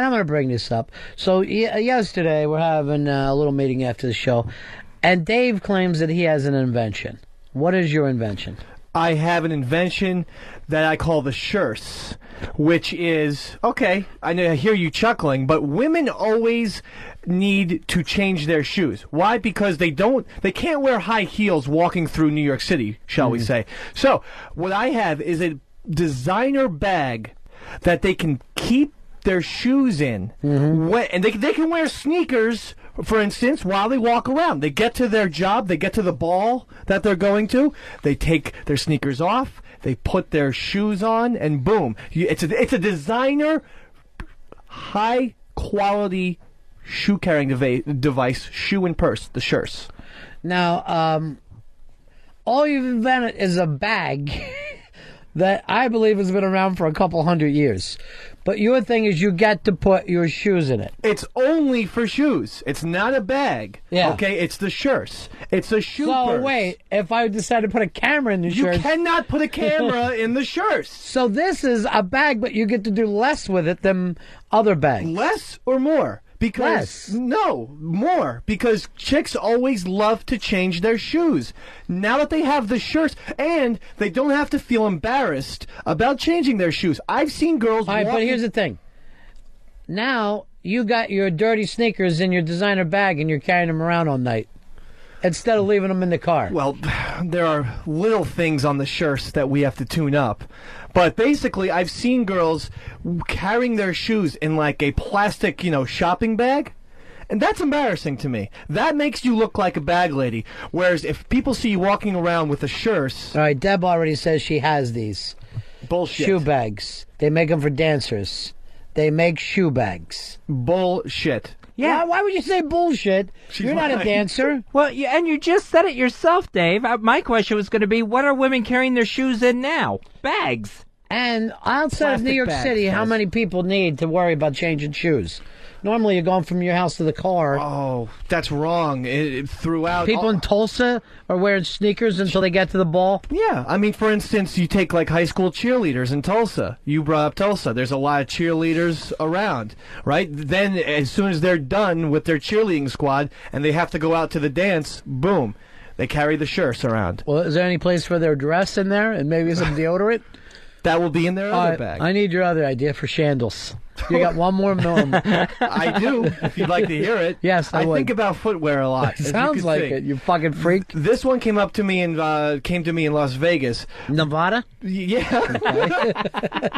I'm going to bring this up. So yesterday, we're having a little meeting after the show, and Dave claims that he has an invention. What is your invention? I have an invention that I call the Shurse, which is, okay, I hear you chuckling, but women always need to change their shoes. Why? Because they can't wear high heels walking through New York City, shall we say. So, what I have is a designer bag that they can keep their shoes in, and they can wear sneakers, for instance, while they walk around. They get to their job, they get to the ball that they're going to, they take their sneakers off, they put their shoes on, and boom. It's a designer, high-quality shoe-carrying device, shoe and purse, the Shurse. Now, all you've invented is a bag that I believe has been around for a couple hundred years. But your thing is you get to put your shoes in it. It's only for shoes. It's not a bag. Yeah. Okay, it's the Shurse. It's a shoe So purse. wait, if I decide to put a camera in the You Shurse... cannot put a camera in the Shurse. So this is a bag, but you get to do less with it than other bags. Less or more? Because Less. No, more. Because chicks always love to change their shoes. Now that they have the Shurse, and they don't have to feel embarrassed about changing their shoes. I've seen girls. All right, but here's the thing. Now you got your dirty sneakers in your designer bag, and you're carrying them around all night instead of leaving them in the car. Well, there are little things on the Shurse that we have to tune up. But basically, I've seen girls carrying their shoes in like a plastic, shopping bag. And that's embarrassing to me. That makes you look like a bag lady. Whereas if people see you walking around with a Shurse... All right, Deb already says she has these. Bullshit. Shoe bags. They make them for dancers. They make shoe bags. Bullshit. Yeah. Why would you say bullshit? You're not a dancer. Well, and you just said it yourself, Dave. My question was going to be, what are women carrying their shoes in now? Bags. And outside of New York City, how many people need to worry about changing shoes? Normally, you're going from your house to the car. Oh, that's wrong. Throughout... People in Tulsa are wearing sneakers until they get to the ball? Yeah. I mean, for instance, you take like high school cheerleaders in Tulsa. You brought up Tulsa. There's a lot of cheerleaders around, right? Then, as soon as they're done with their cheerleading squad and they have to go out to the dance, boom, they carry the Shurse around. Well, is there any place for their dress in there and maybe some deodorant? That will be in their other bag. I need your other idea for shandles. You got one more million. I do, if you'd like to hear it. Yes, I would. think about footwear a lot. Sounds like it, you fucking freak. This one came to me in Las Vegas. Nevada? Yeah.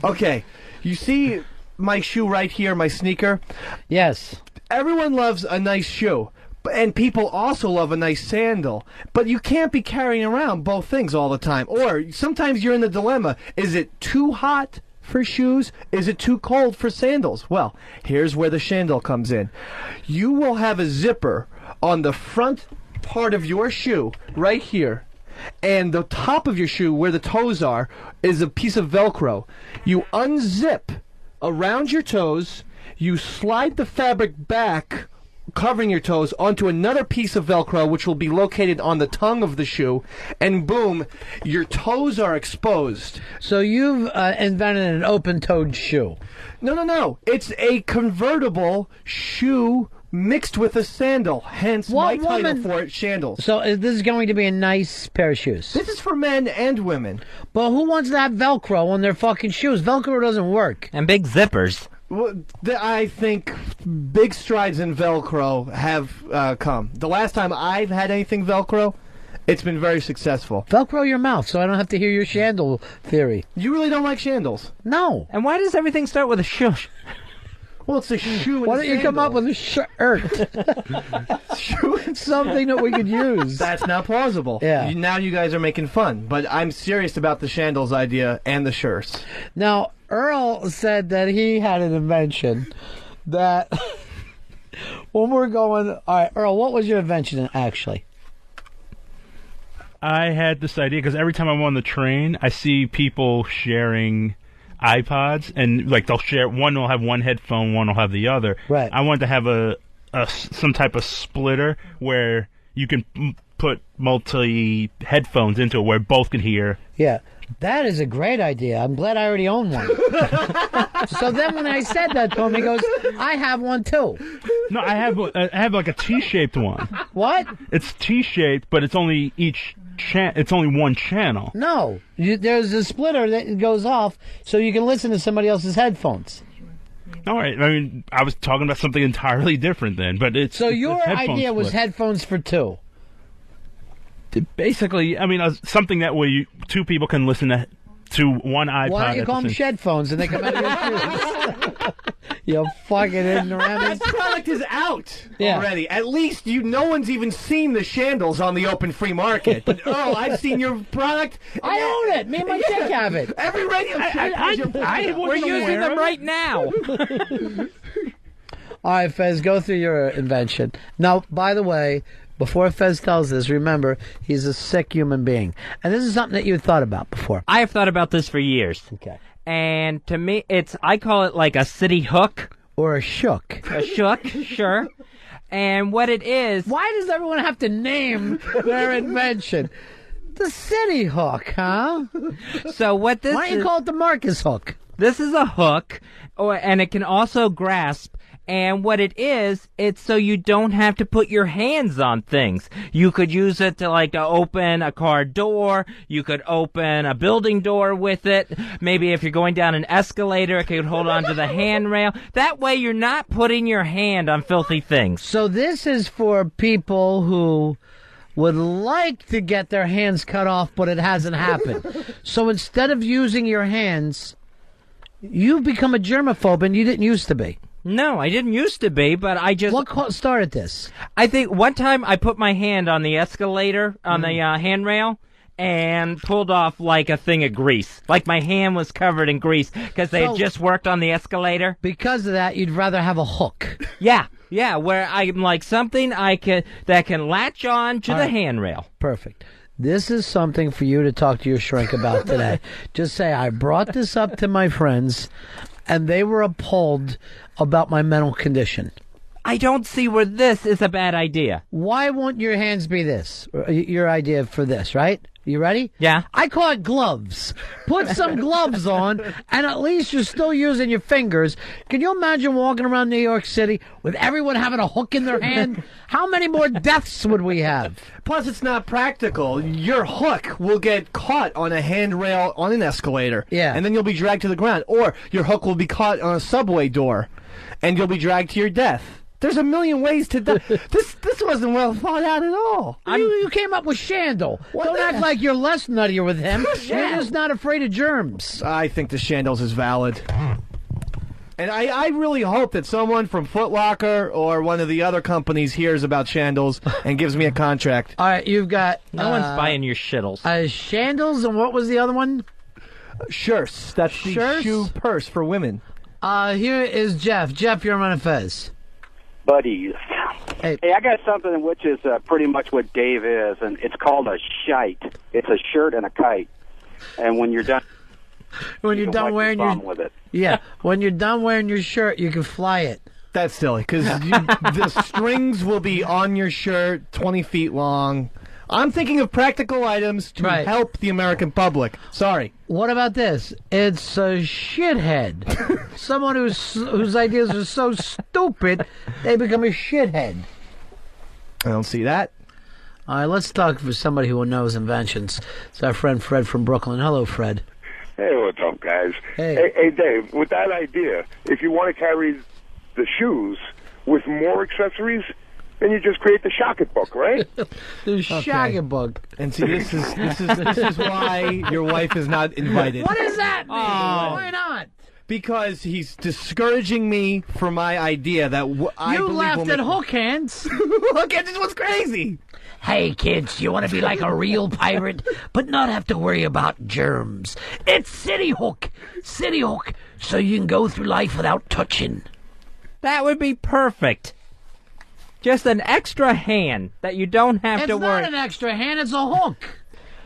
Okay. You see my shoe right here, my sneaker? Yes. Everyone loves a nice shoe. And people also love a nice sandal. But you can't be carrying around both things all the time. Or sometimes you're in the dilemma. Is it too hot for shoes? Is it too cold for sandals? Well, here's where the shandal comes in. You will have a zipper on the front part of your shoe, right here. And the top of your shoe, where the toes are, is a piece of Velcro. You unzip around your toes. You slide the fabric back, covering your toes, onto another piece of Velcro, which will be located on the tongue of the shoe, and boom, your toes are exposed. So you've invented an open-toed shoe. No. It's a convertible shoe mixed with a sandal, hence my title for it, Shandals. So this is going to be a nice pair of shoes. This is for men and women. But who wants to have Velcro on their fucking shoes? Velcro doesn't work. And big zippers. Well, I think big strides in Velcro have come. The last time I've had anything Velcro, it's been very successful. Velcro your mouth so I don't have to hear your shandal theory. You really don't like shandals? No. And why does everything start with a shush? Well, it's a shoe and Why don't you come up with a shirt? Something that we could use. That's not plausible. Yeah. Now you guys are making fun. But I'm serious about the Shandals idea and the Shurse. Now, Earl said that he had an invention that when we're going... All right, Earl, what was your invention, actually? I had this idea because every time I'm on the train, I see people sharing iPods, and like they'll share, one will have one headphone, one will have the other. Right. I wanted to have some type of splitter where you can put multi headphones into it where both can hear. Yeah. That is a great idea. I'm glad I already own one. So then when I said that to him, he goes, I have one too. No, I have like a T-shaped one. What? It's T-shaped, but it's only it's only one channel. No. There's a splitter that goes off so you can listen to somebody else's headphones. All right. I mean, I was talking about something entirely different then, but it's... So your idea was split. headphones for two. Basically, I mean, something that way two people can listen to one iPod. Why don't you call them shed-phones and they come out of your shoes? You fucking ignoramus. That product is out already. At least no one's even seen the shandles on the open free market. But Earl, I've seen your product. I own it. Me and my chick have it. Every radio shack has your product. We're using them right now. All right, Fez, go through your invention. Now, by the way, before Fez tells this, remember, he's a sick human being. And this is something that you thought about before. I have thought about this for years. Okay. And to me, I call it like a city hook. Or a shook. A shook, sure. And what it is... Why does everyone have to name their invention? The city hook, huh? So what this Why don't you call it the Marcus hook? This is a hook, and it can also grasp. And what it is, it's so you don't have to put your hands on things. You could use it to open a car door. You could open a building door with it. Maybe if you're going down an escalator, it could hold onto the handrail. That way you're not putting your hand on filthy things. So this is for people who would like to get their hands cut off, but it hasn't happened. So instead of using your hands, you've become a germaphobe, and you didn't used to be. No, I didn't used to be, but I just... What started this? I think one time I put my hand on the escalator, on the handrail, and pulled off like a thing of grease. Like my hand was covered in grease because they had just worked on the escalator. Because of that, you'd rather have a hook. Yeah, where I'm like something that can latch on to the handrail. Perfect. This is something for you to talk to your shrink about today. Just say, I brought this up to my friends, and they were appalled about my mental condition. I don't see where this is a bad idea. Why won't your hands be this? Your idea for this, right? You ready? Yeah. I call it gloves. Put some gloves on, and at least you're still using your fingers. Can you imagine walking around New York City with everyone having a hook in their hand? How many more deaths would we have? Plus, it's not practical. Your hook will get caught on a handrail on an escalator. Yeah. And then you'll be dragged to the ground. Or your hook will be caught on a subway door, and you'll be dragged to your death. There's a million ways to die. This wasn't well thought out at all. You came up with Shandle. Don't act like you're less nuttier with him. You're just not afraid of germs. I think the Shandles is valid. And I really hope that someone from Foot Locker or one of the other companies hears about Shandles and gives me a contract. All right, you've got... No one's buying your shittles. Shandles, and what was the other one? Shurse. That's the Shurse? shoe purse for women. Here is Jeff. Jeff, you're on Fez. Buddies. Hey, I got something which is pretty much what Dave is, and it's called a shite. It's a shirt and a kite. And when you're done, when you're done wearing your with it. Yeah, when you're done wearing your shirt, you can fly it. That's silly, because the strings will be on your shirt, 20 feet long. I'm thinking of practical items to help the American public. Sorry. What about this? It's a shithead. Someone whose ideas are so stupid, they become a shithead. I don't see that. All right, let's talk for somebody who knows inventions. It's our friend Fred from Brooklyn. Hello, Fred. Hey, what's up, guys? Hey. Hey, Dave, with that idea, if you want to carry the shoes with more accessories, then you just create the Shocket book, right? The Shocket book. And see, this is why your wife is not invited. What does that mean? Why not? Because he's discouraging me for my idea that I You believe laughed will at make... Hook Hands. Hook Hands is what's crazy. Hey, kids, you want to be like a real pirate, but not have to worry about germs? It's City Hook. City Hook, so you can go through life without touching. That would be perfect. Just an extra hand that you don't have to worry. It's not an extra hand, it's a hook.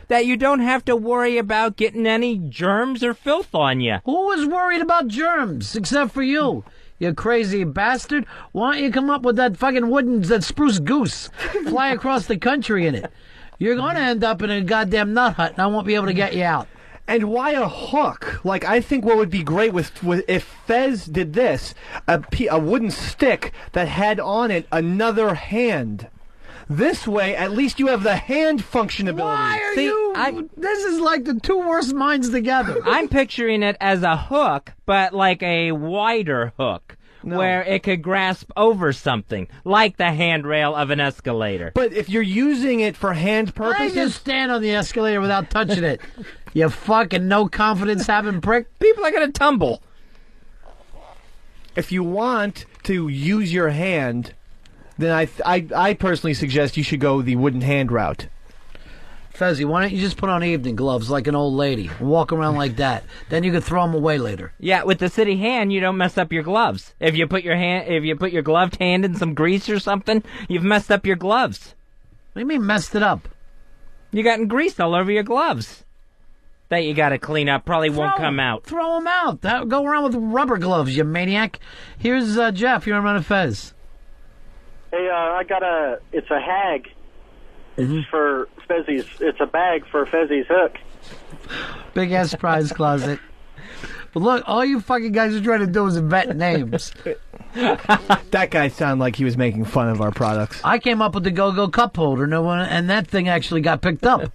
That you don't have to worry about getting any germs or filth on you. Who was worried about germs except for you? You crazy bastard. Why don't you come up with that fucking that spruce goose? Fly across the country in it. You're going to end up in a goddamn nut hut, and I won't be able to get you out. And why a hook? Like, I think what would be great with if Fez did this, a wooden stick that had on it another hand. This way, at least you have the hand functionability. Why are you? This is like the two worst minds together. I'm picturing it as a hook, but like a wider hook. No. Where it could grasp over something, like the handrail of an escalator. But if you're using it for hand Why purposes... just stand on the escalator without touching it? You fucking no confidence having prick. People are going to tumble. If you want to use your hand, then I personally suggest you should go the wooden hand route. Fezzy, why don't you just put on evening gloves like an old lady and walk around like that? Then you can throw them away later. Yeah, with the city hand, you don't mess up your gloves. If you put your gloved hand in some grease or something, you've messed up your gloves. What do you mean messed it up? You gotten grease all over your gloves. That you got to clean up. Probably won't come out. Throw them out. Go around with rubber gloves, you maniac. Here's Jeff. You're on Ron and Fez. Hey, it's a hag. It's for Fezzy's. It's a bag for Fezzy's hook. Big ass prize closet. But look, all you fucking guys are trying to do is invent names. That guy sounded like he was making fun of our products. I came up with the Go-Go cup holder, and that thing actually got picked up.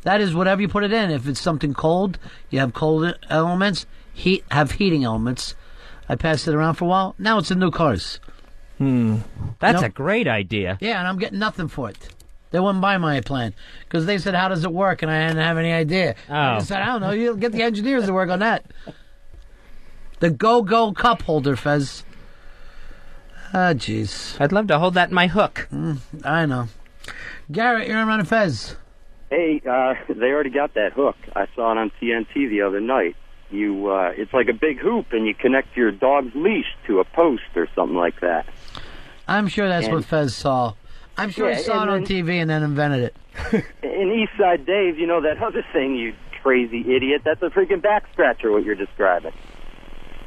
That is whatever you put it in. If it's something cold, you have cold elements. Have heating elements. I passed it around for a while. Now it's in new cars. That's a great idea. Yeah, and I'm getting nothing for it. They wouldn't buy my plan because they said, "How does it work?" And I didn't have any idea. I said, "I don't know. You get the engineers to work on that." The Go-Go cup holder, Fez. Ah, jeez. I'd love to hold that in my hook. I know. Garrett, you're on Ron and Fez. Hey, they already got that hook. I saw it on TNT the other night. It's like a big hoop, and you connect your dog's leash to a post or something like that. I'm sure that's what Fez saw. I'm sure he saw it on TV and then invented it. In Eastside Dave, you know that other thing, you crazy idiot? That's a freaking back scratcher, what you're describing.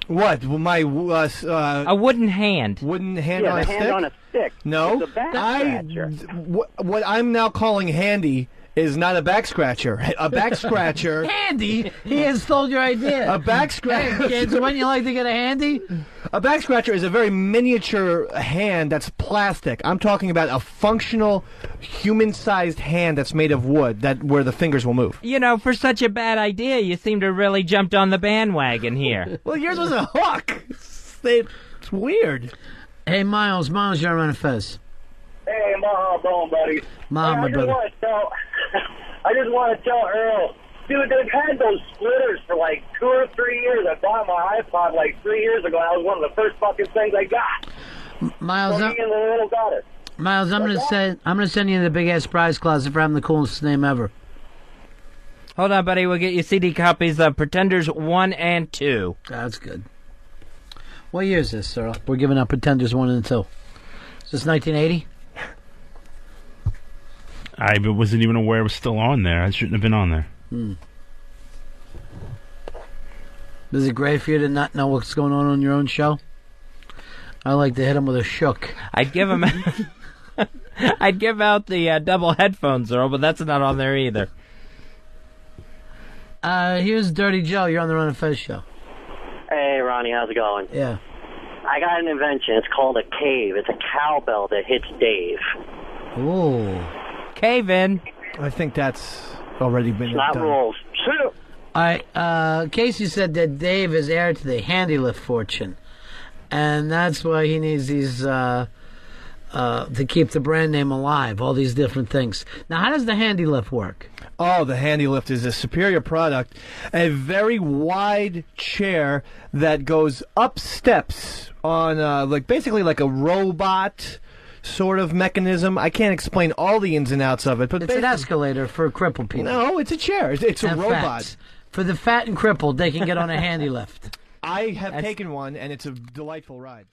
What? My a wooden hand. Wooden hand on a a hand stick? on a stick. No. It's a back scratcher. What I'm now calling handy is not a back scratcher. A back scratcher. Handy? He has stole your idea. A back scratcher. Hey, kids, wouldn't you like to get a handy? A back scratcher is a very miniature hand that's plastic. I'm talking about a functional, human-sized hand that's made of wood where the fingers will move. You know, for such a bad idea, you seem to really jumped on the bandwagon here. Well, yours was a hook. It's weird. Hey, Miles, you're on Ron and Fez. Hey, how going, buddy? My brother. I just want to tell Earl, dude, they've had those splitters for like 2 or 3 years. I bought my iPod like 3 years ago. That was one of the first fucking things I got. Miles, me and the little got it. Miles, I'm gonna send you the big ass prize closet for having the coolest name ever. Hold on, buddy. We'll get you CD copies of Pretenders 1 and 2. That's good. What year is this, Earl? We're giving out Pretenders 1 and 2. Is this 1980? I wasn't even aware it was still on there. I shouldn't have been on there. Is it great for you to not know what's going on your own show? I like to hit him with a shook. I'd give him... I'd give out the double headphones, Earl, but that's not on there either. Here's Dirty Joe. You're on the Ron and Fez show. Hey, Ronnie, how's it going? Yeah. I got an invention. It's called a cave. It's a cowbell that hits Dave. Ooh. Cave in. I think that's already been It's not done. rules. Casey said that Dave is heir to the handy lift fortune, and that's why he needs these to keep the brand name alive. All these different things. Now, how does the handy lift work? Oh, the Handy Lift is a superior product. A very wide chair that goes up steps on, basically like a robot sort of mechanism. I can't explain all the ins and outs of it, but It's an escalator for crippled people. No, it's a chair. It's a And robot. fats. For the fat and crippled, they can get on a handy lift. I have taken one, and it's a delightful ride.